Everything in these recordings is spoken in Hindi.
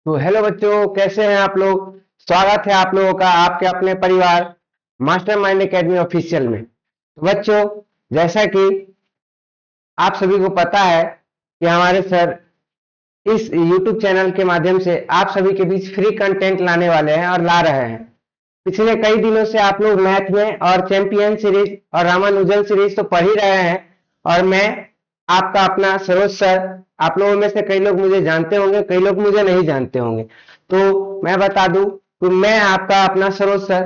तो हेलो बच्चों, कैसे हैं आप लोग। स्वागत है आप लोगों का आपके अपने परिवार मास्टरमाइंड एकेडमी ऑफिशियल में। तो बच्चों, जैसा कि आप सभी को पता है कि हमारे सर इस YouTube चैनल के माध्यम से आप सभी के बीच फ्री कंटेंट लाने वाले हैं और ला रहे हैं। पिछले कई दिनों से आप लोग मैथ में और चैंपियन सीरीज और रामानुजन सीरीज तो पढ़ ही रहे हैं, और मैं आपका अपना सरोज सर। आप लोगों में से कई लोग मुझे जानते होंगे, कई लोग मुझे नहीं जानते होंगे। तो मैं बता दूं कि मैं आपका अपना सरोज सर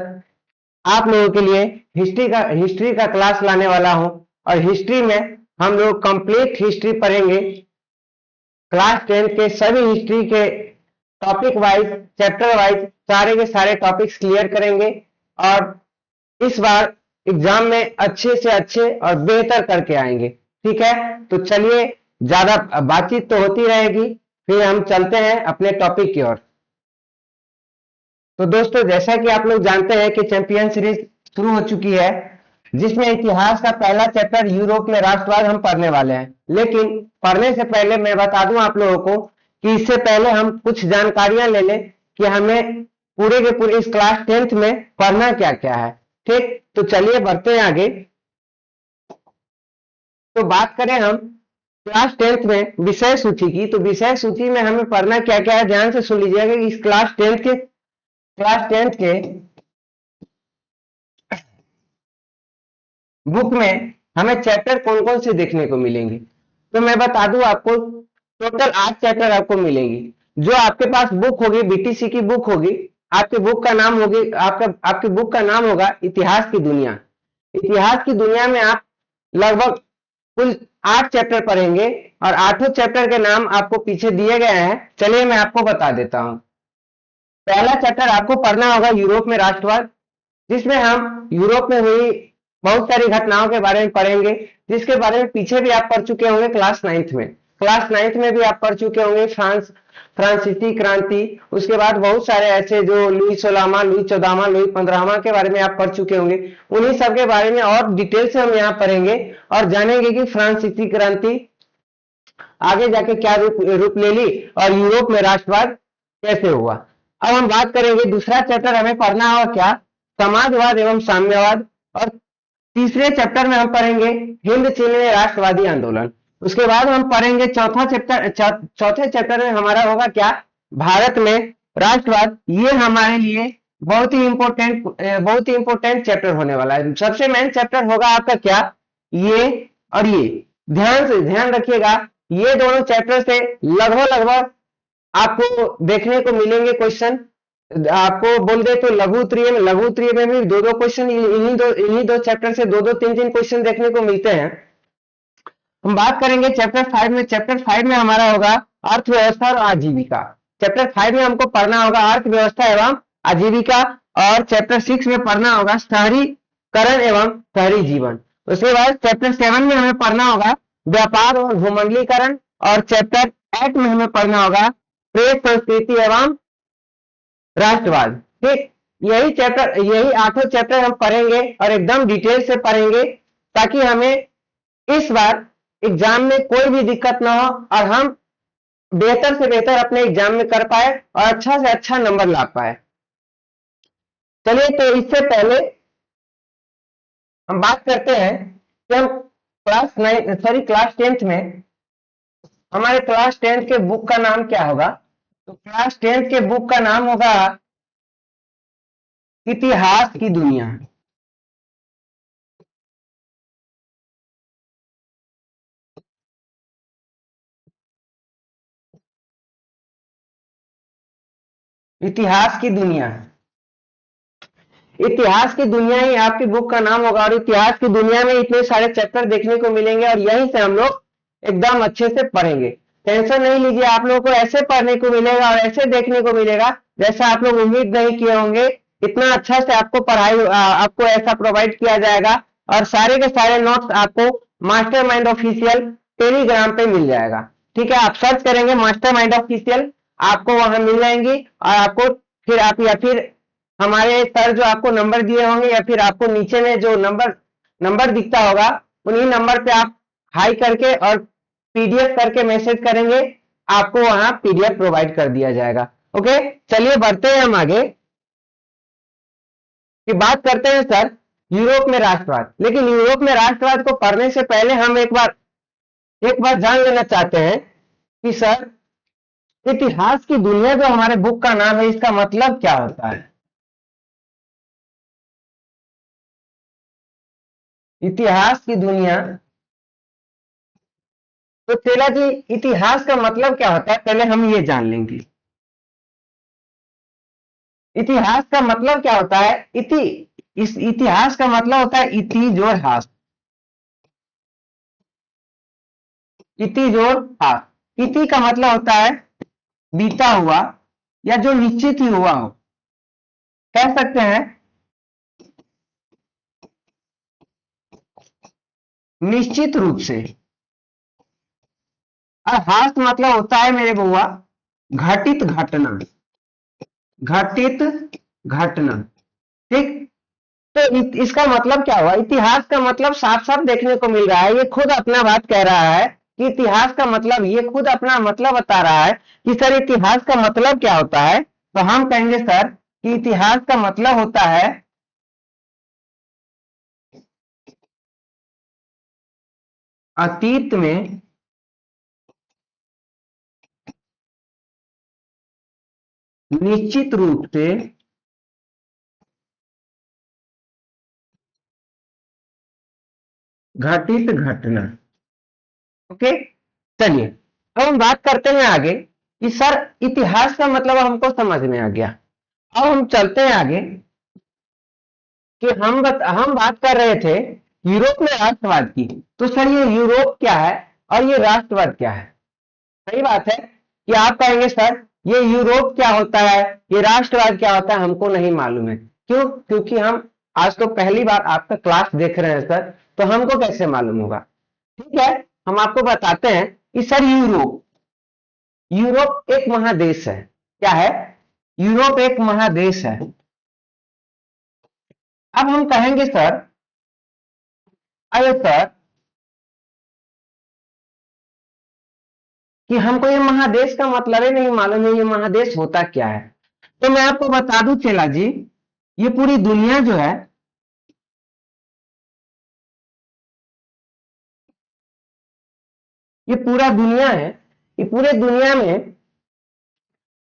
आप लोगों के लिए हिस्ट्री का क्लास लाने वाला हूं। और हिस्ट्री में हम लोग कंप्लीट हिस्ट्री पढ़ेंगे। क्लास 10 के सभी हिस्ट्री के टॉपिक वाइज, चैप्टर वाइज सारे के सारे टॉपिक्स क्लियर करेंगे, और इस बार एग्जाम में अच्छे से अच्छे और बेहतर करके आएंगे। ठीक है, तो चलिए, ज्यादा बातचीत तो होती रहेगी, फिर हम चलते हैं अपने टॉपिक की ओर। तो दोस्तों, जैसा कि आप लोग जानते हैं कि चैंपियन सीरीज शुरू हो चुकी है, जिसमें इतिहास का पहला चैप्टर यूरोप में राष्ट्रवाद हम पढ़ने वाले हैं। लेकिन पढ़ने से पहले मैं बता दूं आप लोगों को कि इससे पहले हम कुछ जानकारियां ले लें कि हमें पूरे के पूरे इस क्लास 10th में पढ़ना क्या क्या है। ठीक, तो चलिए बढ़ते हैं आगे। तो बात करें हम क्लास 10th में विषय सूची की, तो विषय सूची में हमें पढ़ना क्या क्या है, ध्यान से सुन लीजिएगा कि इस क्लास 10th के बुक में हमें चैप्टर कौन कौन से देखने को मिलेंगे। तो मैं बता दूं आपको, टोटल 8 चैप्टर आपको मिलेंगी। जो आपके पास बुक होगी, बीटीसी की बुक होगी, आपके बुक का नाम होगी, आपकी बुक का नाम होगा इतिहास की दुनिया। इतिहास की दुनिया में आप लगभग कुल 8 चैप्टर पढ़ेंगे, और 8 चैप्टर के नाम आपको पीछे दिए गए हैं। चलिए मैं आपको बता देता हूं। पहला चैप्टर आपको पढ़ना होगा यूरोप में राष्ट्रवाद, जिसमें हम यूरोप में हुई बहुत सारी घटनाओं के बारे में पढ़ेंगे, जिसके बारे में पीछे भी आप पढ़ चुके होंगे क्लास 9th में। क्लास 9th में भी आप पढ़ चुके होंगे फ्रांसीसी क्रांति। उसके बाद बहुत सारे ऐसे जो लुई 16वां, लुई 14वां, लुई 15वां के बारे में आप पढ़ चुके होंगे। उन्हीं सब के बारे में और डिटेल से हम यहाँ पढ़ेंगे और जानेंगे कि फ्रांसीसी क्रांति आगे जाके क्या रूप ले ली और यूरोप में राष्ट्रवाद कैसे हुआ। अब हम बात करेंगे, दूसरा चैप्टर हमें पढ़ना होगा क्या, समाजवाद एवं साम्यवाद। और तीसरे चैप्टर में हम पढ़ेंगे हिंद चीन में राष्ट्रवादी आंदोलन। उसके बाद हम पढ़ेंगे चौथे चैप्टर में हमारा होगा क्या, भारत में राष्ट्रवाद। ये हमारे लिए बहुत ही इंपॉर्टेंट चैप्टर होने वाला है। सबसे मेन चैप्टर होगा आपका क्या, ये और ये। ध्यान रखिएगा, ये दोनों चैप्टर से लगभग आपको देखने को मिलेंगे क्वेश्चन। आपको बोल दे तो लघु उत्तरीय में भी दो क्वेश्चन, इन्हीं दो चैप्टर से दो तीन क्वेश्चन देखने को मिलते हैं। हम बात करेंगे चैप्टर 5 में। चैप्टर 5 में हमारा होगा अर्थव्यवस्था और आजीविका। चैप्टर 5 में हमको पढ़ना होगा अर्थव्यवस्था एवं आजीविका। और चैप्टर 6 में पढ़ना होगा शहरीकरण एवं शहरी जीवन। उसके बाद चैप्टर 7 में हमें पढ़ना होगा व्यापार और भूमंडलीकरण। और चैप्टर 8 में हमें पढ़ना होगा प्रेस, संस्कृति एवं राष्ट्रवाद। ठीक, यही 8 चैप्टर हम पढ़ेंगे और एकदम डिटेल से पढ़ेंगे, ताकि हमें इस बार एग्जाम में कोई भी दिक्कत ना हो और हम बेहतर से बेहतर अपने एग्जाम में कर पाए और अच्छा से अच्छा नंबर ला पाए। चलिए, तो इससे पहले हम बात करते हैं कि हम क्लास 10th में, हमारे क्लास 10th के बुक का नाम क्या होगा। तो क्लास 10th के बुक का नाम होगा इतिहास की दुनिया। इतिहास की दुनिया, इतिहास की दुनिया ही आपकी बुक का नाम होगा। और इतिहास की दुनिया में इतने सारे चैप्टर देखने को मिलेंगे और यहीं से हम लोग एकदम अच्छे से पढ़ेंगे। टेंशन नहीं लीजिए, आप लोगों को ऐसे पढ़ने को मिलेगा और ऐसे देखने को मिलेगा जैसा आप लोग उम्मीद नहीं किए होंगे। इतना अच्छा से आपको पढ़ाई आपको ऐसा प्रोवाइड किया जाएगा, और सारे के सारे नोट्स आपको मास्टरमाइंड ऑफिशियल टेलीग्राम पे मिल जाएगा। ठीक है, आप सर्च करेंगे मास्टरमाइंड ऑफिशियल, आपको वहां मिल जाएंगी। और आपको फिर फिर हमारे सर जो आपको नंबर दिए होंगे, या फिर आपको नीचे में जो नंबर दिखता होगा, उन्हीं नंबर पे आप हाई करके और पीडीएफ करके मैसेज करेंगे, आपको वहां पीडीएफ प्रोवाइड कर दिया जाएगा। ओके, चलिए बढ़ते हैं हम आगे कि बात करते हैं सर यूरोप में राष्ट्रवाद। लेकिन यूरोप में राष्ट्रवाद को पढ़ने से पहले हम एक बार जान लेना चाहते हैं कि सर इतिहास की दुनिया जो हमारे बुक का नाम है, इसका मतलब क्या होता है? इतिहास की दुनिया। तो चेला जी, इतिहास का मतलब क्या होता है, पहले हम ये जान लेंगे। इतिहास का मतलब क्या होता है? इस इतिहास का मतलब होता है इति जोड़ हास। इति जोड़ हास। इति का मतलब होता है बीता हुआ या जो निश्चित ही हुआ हो, कह सकते हैं निश्चित रूप से। और हास मतलब होता है मेरे बुआ घटित घटना। घटित घटना। ठीक। तो इसका मतलब क्या हुआ? इतिहास का मतलब साफ साफ देखने को मिल रहा है, ये खुद अपना बात कह रहा है कि इतिहास का मतलब, ये खुद अपना मतलब बता रहा है कि सर इतिहास का मतलब क्या होता है। तो हम कहेंगे सर कि इतिहास का मतलब होता है अतीत में निश्चित रूप से घटित घटना। ओके, चलिए अब हम बात करते हैं आगे कि सर इतिहास का मतलब हमको समझ में आ गया। अब हम चलते हैं आगे कि हम बात कर रहे थे यूरोप में राष्ट्रवाद की। तो सर ये यूरोप क्या है और ये राष्ट्रवाद क्या है? सही बात है कि आप कहेंगे सर ये यूरोप क्या होता है, ये राष्ट्रवाद क्या होता है, हमको नहीं मालूम है। क्यों? क्योंकि हम आज तो पहली बार आपका क्लास देख रहे हैं सर, तो हमको कैसे मालूम होगा? ठीक है, हम आपको बताते हैं कि सर यूरोप यूरोप एक महादेश है। क्या है? यूरोप एक महादेश है। अब हम कहेंगे सर, अरे सर कि हमको ये महादेश का मतलब ही नहीं मालूम है, ये महादेश होता क्या है। तो मैं आपको बता दूं चेला जी, ये पूरी दुनिया जो है, ये पूरा दुनिया है, ये पूरे दुनिया में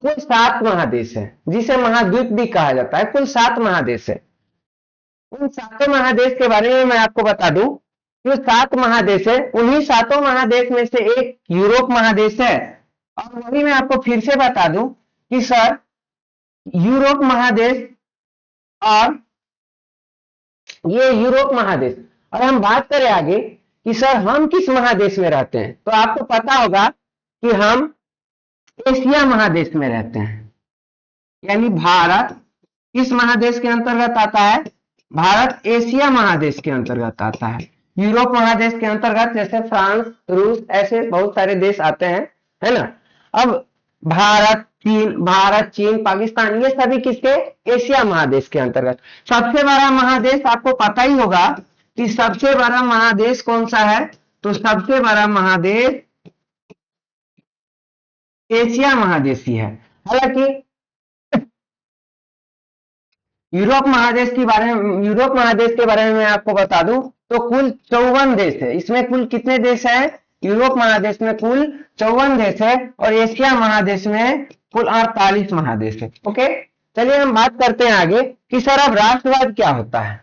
कुल 7 महादेश है, जिसे महाद्वीप भी कहा जाता है। कुल 7 महादेश है। उन 7 महादेश के बारे में मैं आपको बता दूं, जो 7 महादेश है उन्हीं 7 महादेश में से एक यूरोप महादेश है। और वही मैं आपको फिर से बता दूं कि सर यूरोप महादेश और ये यूरोप महादेश। और हम बात करें आगे कि सर हम किस महादेश में रहते हैं, तो आपको पता होगा कि हम एशिया महादेश में रहते हैं। यानी भारत किस महादेश के अंतर्गत आता है? भारत एशिया महादेश के अंतर्गत आता है। यूरोप महादेश के अंतर्गत जैसे फ्रांस, रूस, ऐसे बहुत सारे देश आते हैं, है ना। अब भारत चीन पाकिस्तान, ये सभी किसके? एशिया महादेश के अंतर्गत। सबसे बड़ा महादेश आपको पता ही होगा कि सबसे बड़ा महादेश कौन सा है। तो सबसे बड़ा महादेश एशिया महादेश ही है। हालांकि यूरोप महादेश के बारे में मैं आपको बता दूं तो कुल 54 देश है। इसमें कुल कितने देश हैं? यूरोप महादेश में कुल 54 देश है और एशिया महादेश में कुल 48 महादेश है। ओके, चलिए हम बात करते हैं आगे कि सर अब राष्ट्रवाद क्या होता है।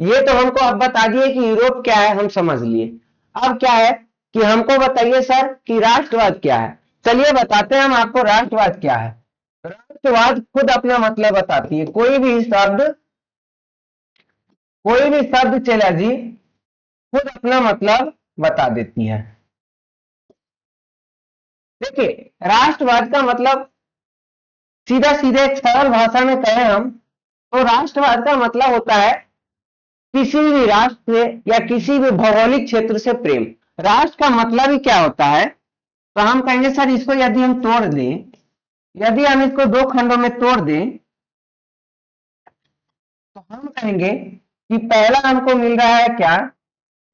ये तो हमको अब बता दिए कि यूरोप क्या है, हम समझ लिए। अब क्या है कि हमको बताइए सर कि राष्ट्रवाद क्या है। चलिए बताते हैं हम आपको राष्ट्रवाद क्या है। राष्ट्रवाद खुद अपना मतलब बताती है। कोई भी शब्द चला जी खुद अपना मतलब बता देती है। देखिए, राष्ट्रवाद का मतलब सीधा सीधे एक सरल भाषा में कहें हम, तो राष्ट्रवाद का मतलब होता है किसी भी राष्ट्र से या किसी भी भौगोलिक क्षेत्र से प्रेम। राष्ट्र का मतलब ही क्या होता है? तो हम कहेंगे सर इसको यदि हम तोड़ दें, यदि हम इसको 2 खंडों में तोड़ दें, तो हम कहेंगे कि पहला हमको मिल रहा है क्या?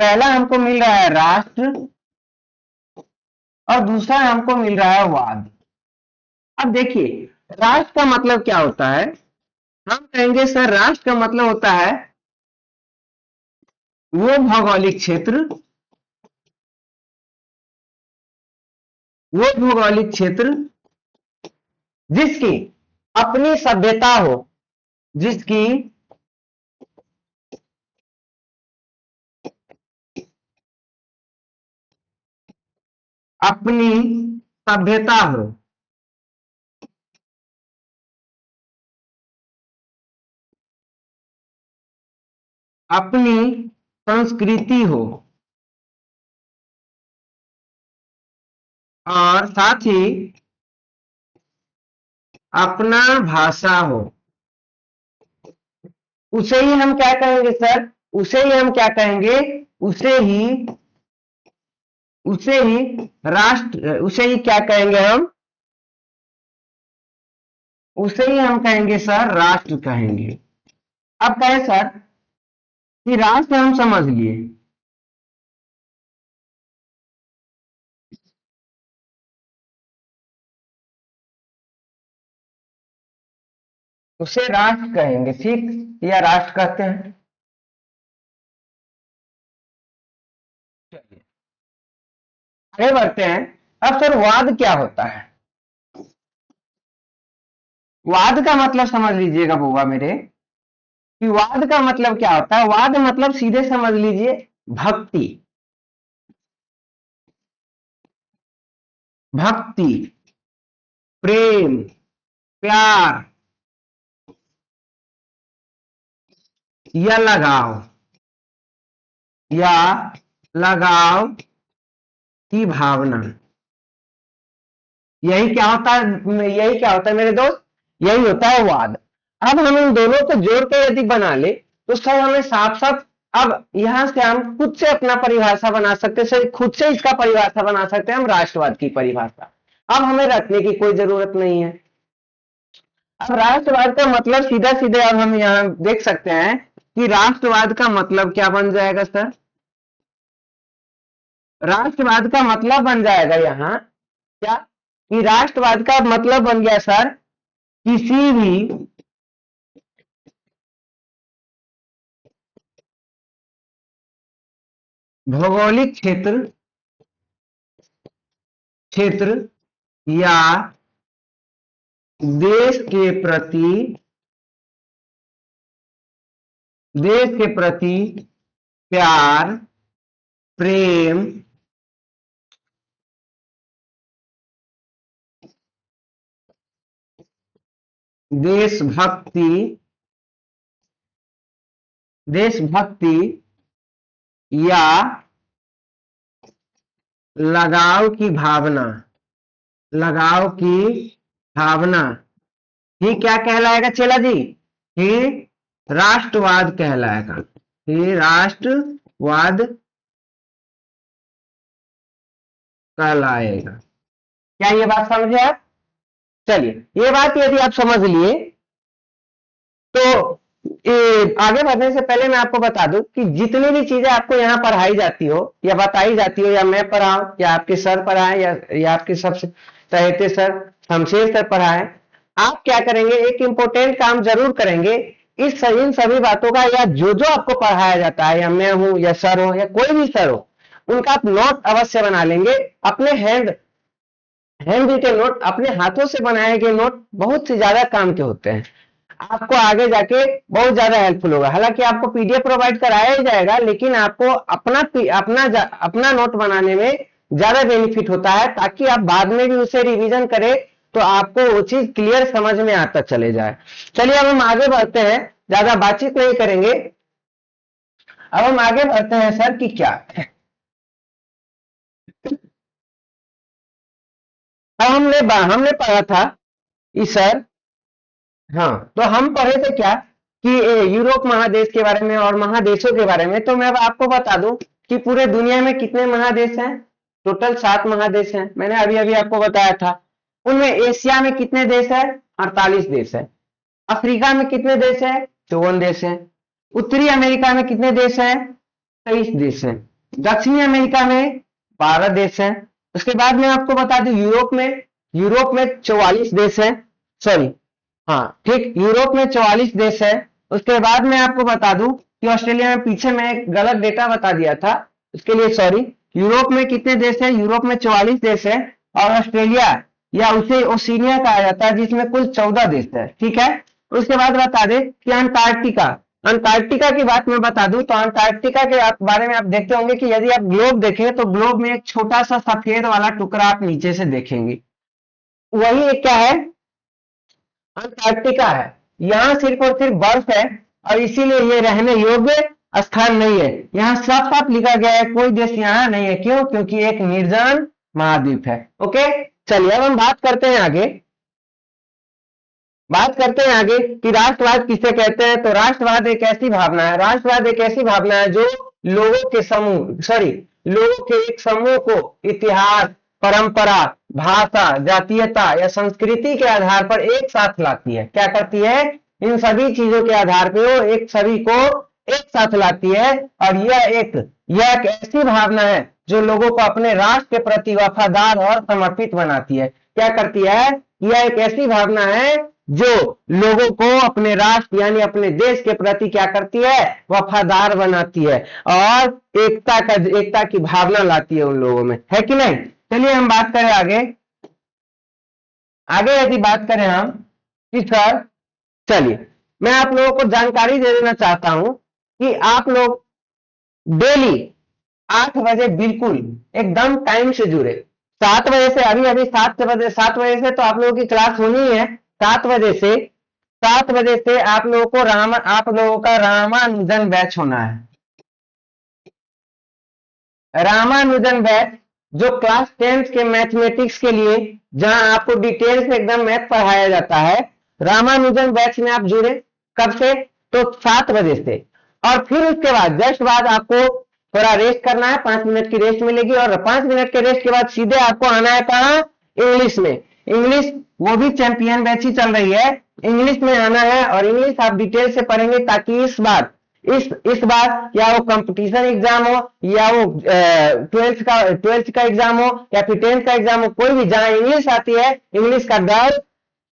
पहला हमको मिल रहा है राष्ट्र और दूसरा हमको मिल रहा है वाद। अब देखिए, राष्ट्र का मतलब क्या होता है? हम कहेंगे सर राष्ट्र का मतलब होता है वो भौगोलिक क्षेत्र, वो भौगोलिक क्षेत्र जिसकी अपनी सभ्यता हो, जिसकी अपनी सभ्यता हो, अपनी संस्कृति हो, और साथ ही अपना भाषा हो, उसे ही हम क्या कहेंगे सर? उसे ही हम क्या कहेंगे? उसे ही उसे ही राष्ट्र, उसे ही क्या कहेंगे हम? उसे ही हम कहेंगे सर राष्ट्र कहेंगे। अब कहें सर कि राष्ट्र हम समझ लिए, उसे राष्ट्र कहेंगे, ठीक, या राष्ट्र कहते हैं। चलिए आगे बढ़ते हैं। अब सर वाद क्या होता है? वाद का मतलब समझ लीजिएगा बुआ मेरे, कि वाद का मतलब क्या होता है? वाद मतलब सीधे समझ लीजिए भक्ति, भक्ति, प्रेम, प्यार या लगाव, या लगाव की भावना। यही क्या होता है? यही क्या होता है मेरे दोस्त? यही होता है वाद। अब हम इन दोनों को जोड़ के यदि बना ले तो सर हमें साफ साफ, अब यहां से हम खुद से अपना परिभाषा बना सकते हैं सर, खुद से इसका परिभाषा बना सकते हैं हम, राष्ट्रवाद की परिभाषा। अब हमें रखने की कोई जरूरत नहीं है। अब राष्ट्रवाद का मतलब सीधा सीधे अब हम यहाँ देख सकते हैं कि राष्ट्रवाद का मतलब क्या बन जाएगा सर? राष्ट्रवाद का मतलब बन जाएगा यहाँ क्या, कि राष्ट्रवाद का मतलब बन गया सर किसी भी भौगोलिक क्षेत्र, क्षेत्र या देश के प्रति, देश के प्रति प्यार, प्रेम, देशभक्ति, देशभक्ति या लगाव की भावना, लगाव की भावना ही क्या कहलाएगा चेला जी? ही राष्ट्रवाद कहलाएगा, ही राष्ट्रवाद कहलाएगा। क्या ये बात समझे आप? चलिए ये बात यदि आप समझ लिए तो आगे बढ़ने से पहले मैं आपको बता दूं कि जितनी भी चीजें आपको यहाँ पढ़ाई जाती हो या बताई जाती हो, या मैं पढ़ाऊं या आपके सर पढ़ाएं या आपके सबसे चहेते सर शमशेर सर पढ़ाएं, आप क्या करेंगे? एक इंपॉर्टेंट काम जरूर करेंगे। इन सभी बातों का, या जो जो आपको पढ़ाया जाता है, या मैं हूं या सर हो या कोई भी सर हो, उनका आप नोट अवश्य बना लेंगे। अपने हैंड रिटेन नोट, अपने हाथों से बनाए गए नोट बहुत से ज्यादा काम के होते हैं, आपको आगे जाके बहुत ज्यादा हेल्पफुल होगा। हालांकि आपको पीडीएफ प्रोवाइड कराया ही जाएगा, लेकिन आपको अपना नोट बनाने में ज्यादा बेनिफिट होता है, ताकि आप बाद में भी उसे रिवीजन करें तो आपको वो चीज क्लियर समझ में आता चले जाए। चलिए अब हम आगे बढ़ते हैं, ज्यादा बातचीत नहीं करेंगे। अब हम आगे बढ़ते हैं सर कि क्या, अब हमने पढ़ा था कि सर, हाँ, तो हम पढ़े थे क्या कि यूरोप महादेश के बारे में और महादेशों के बारे में। तो मैं अब आपको बता दूं कि पूरे दुनिया में कितने महादेश हैं? टोटल 7 महादेश हैं, मैंने अभी अभी आपको बताया था। उनमें एशिया में कितने देश है? 48 देश है। अफ्रीका में कितने देश है? 54 देश है। उत्तरी अमेरिका में कितने देश है? 23 देश है। दक्षिणी अमेरिका में 12 देश है। उसके बाद में आपको बता दूं यूरोप में यूरोप में 44 देश है, सॉरी, हाँ ठीक, यूरोप में 44 देश है। उसके बाद मैं आपको बता दूं कि ऑस्ट्रेलिया में, पीछे मैं एक गलत डेटा बता दिया था, उसके लिए सॉरी। यूरोप में कितने देश है? यूरोप में 44 देश है, और ऑस्ट्रेलिया या उसे ओशिनिया कहा जाता है, जिसमें कुल 14 देश है, ठीक है। उसके बाद बता दे कि अंटार्कटिका, अंटार्कटिका की बात मैं बता दूं तो अंटार्कटिका के बारे में आप देखते होंगे कि यदि आप ग्लोब देखें तो ग्लोब में एक छोटा सा सफेद वाला टुकड़ा आप नीचे से देखेंगे, वही एक क्या है? अंटार्कटिका है। यहाँ सिर्फ और सिर्फ बर्फ है, और इसीलिए ये रहने योग्य स्थान नहीं है। यहाँ साफ साफ लिखा गया है कोई देश यहाँ नहीं है। क्यों? क्योंकि एक निर्जन महाद्वीप है। ओके, चलिए अब हम बात करते हैं आगे, बात करते हैं आगे कि राष्ट्रवाद किसे कहते हैं। तो राष्ट्रवाद एक ऐसी भावना है, राष्ट्रवाद एक ऐसी भावना है जो लोगों के समूह, सॉरी, लोगों के एक समूह को इतिहास, परंपरा, भाषा, जातीयता या संस्कृति के आधार पर एक साथ लाती है। क्या करती है? इन सभी चीजों के आधार पर वो एक सभी को एक साथ लाती है। और यह एक ऐसी भावना है जो लोगों को अपने राष्ट्र के प्रति वफादार और समर्पित बनाती है। क्या करती है? यह एक ऐसी भावना है जो लोगों को अपने राष्ट्र यानी अपने देश के प्रति क्या करती है? वफादार बनाती है, और एकता की भावना लाती है उन लोगों में, है कि नहीं? चलिए हम बात करें आगे, आगे यदि बात करें हम कि सर, चलिए मैं आप लोगों को जानकारी दे देना चाहता हूं कि आप लोग डेली 8 बजे बिल्कुल एकदम टाइम से जुड़े। 7 बजे से, अभी अभी 7 बजे से तो आप लोगों की क्लास होनी है। 7 बजे से, 7 बजे से आप लोगों को आप लोगों का रामानुजन बैच होना है। रामानुजन बैच जो क्लास 10th के मैथमेटिक्स के लिए, जहां आपको डिटेल से एकदम मैथ पढ़ाया जाता है, रामानुजन बैच में आप जुड़े। कब से? तो 7 बजे से। और फिर उसके बाद जस्ट बाद आपको थोड़ा रेस्ट करना है, 5 मिनट की रेस्ट मिलेगी, और 5 मिनट के रेस्ट के बाद सीधे आपको आना है कहां? इंग्लिश में। इंग्लिश वो भी चैंपियन बैच ही चल रही है, इंग्लिश में आना है, और इंग्लिश आप डिटेल से पढ़ेंगे ताकि इस बार या वो कंपटीशन एग्जाम हो, या वो 12th का एग्जाम हो, या फिर 10th का एग्जाम हो, कोई भी जहां इंग्लिश आती है, इंग्लिश का डर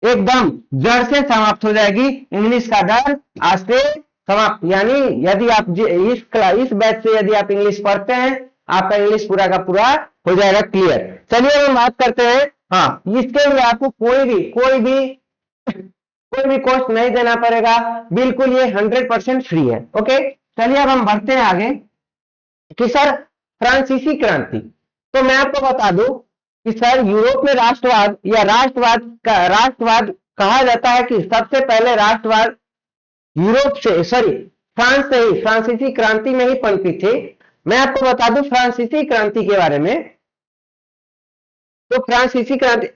एकदम जड़ से समाप्त हो जाएगी। इंग्लिश का डर आज से समाप्त। यानी यदि आप इस बैच से यदि आप इंग्लिश पढ़ते हैं, आपका इंग्लिश पूरा का पूरा हो जाएगा क्लियर। चलिए हम बात करते हैं, हाँ, इसके लिए आपको कोई भी कॉस्ट नहीं देना पड़ेगा, बिल्कुल ये 100% फ्री है। ओके, चलिए अब हम बढ़ते हैं आगे कि सर फ्रांसीसी क्रांति। तो मैं आपको बता दूं कि सर यूरोप में राष्ट्रवाद या राष्ट्रवाद कहा जाता है कि सबसे पहले राष्ट्रवाद यूरोप से, सॉरी, फ्रांस से ही, फ्रांसीसी क्रांति में ही पनपी थी। मैं आपको बता दूं फ्रांसीसी क्रांति के बारे में। तो फ्रांसीसी क्रांति,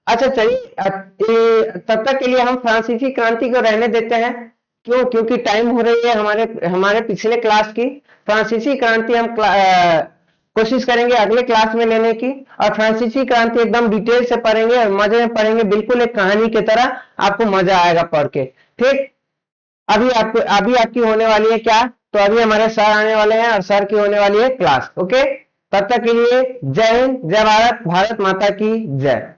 अच्छा चलिए, तब तक के लिए हम फ्रांसीसी क्रांति को रहने देते हैं। क्यों? क्योंकि टाइम हो रही है हमारे पिछले क्लास की। फ्रांसीसी क्रांति हम कोशिश करेंगे अगले क्लास में लेने की, और फ्रांसीसी क्रांति एकदम डिटेल से पढ़ेंगे और मजे में पढ़ेंगे, बिल्कुल एक कहानी की तरह, आपको मजा आएगा पढ़ के। ठीक, अभी आपकी होने वाली है क्या? तो अभी हमारे सर आने वाले हैं और सर की होने वाली है क्लास। ओके, तब तक के लिए जय हिंद, जय भारत, भारत माता की जय।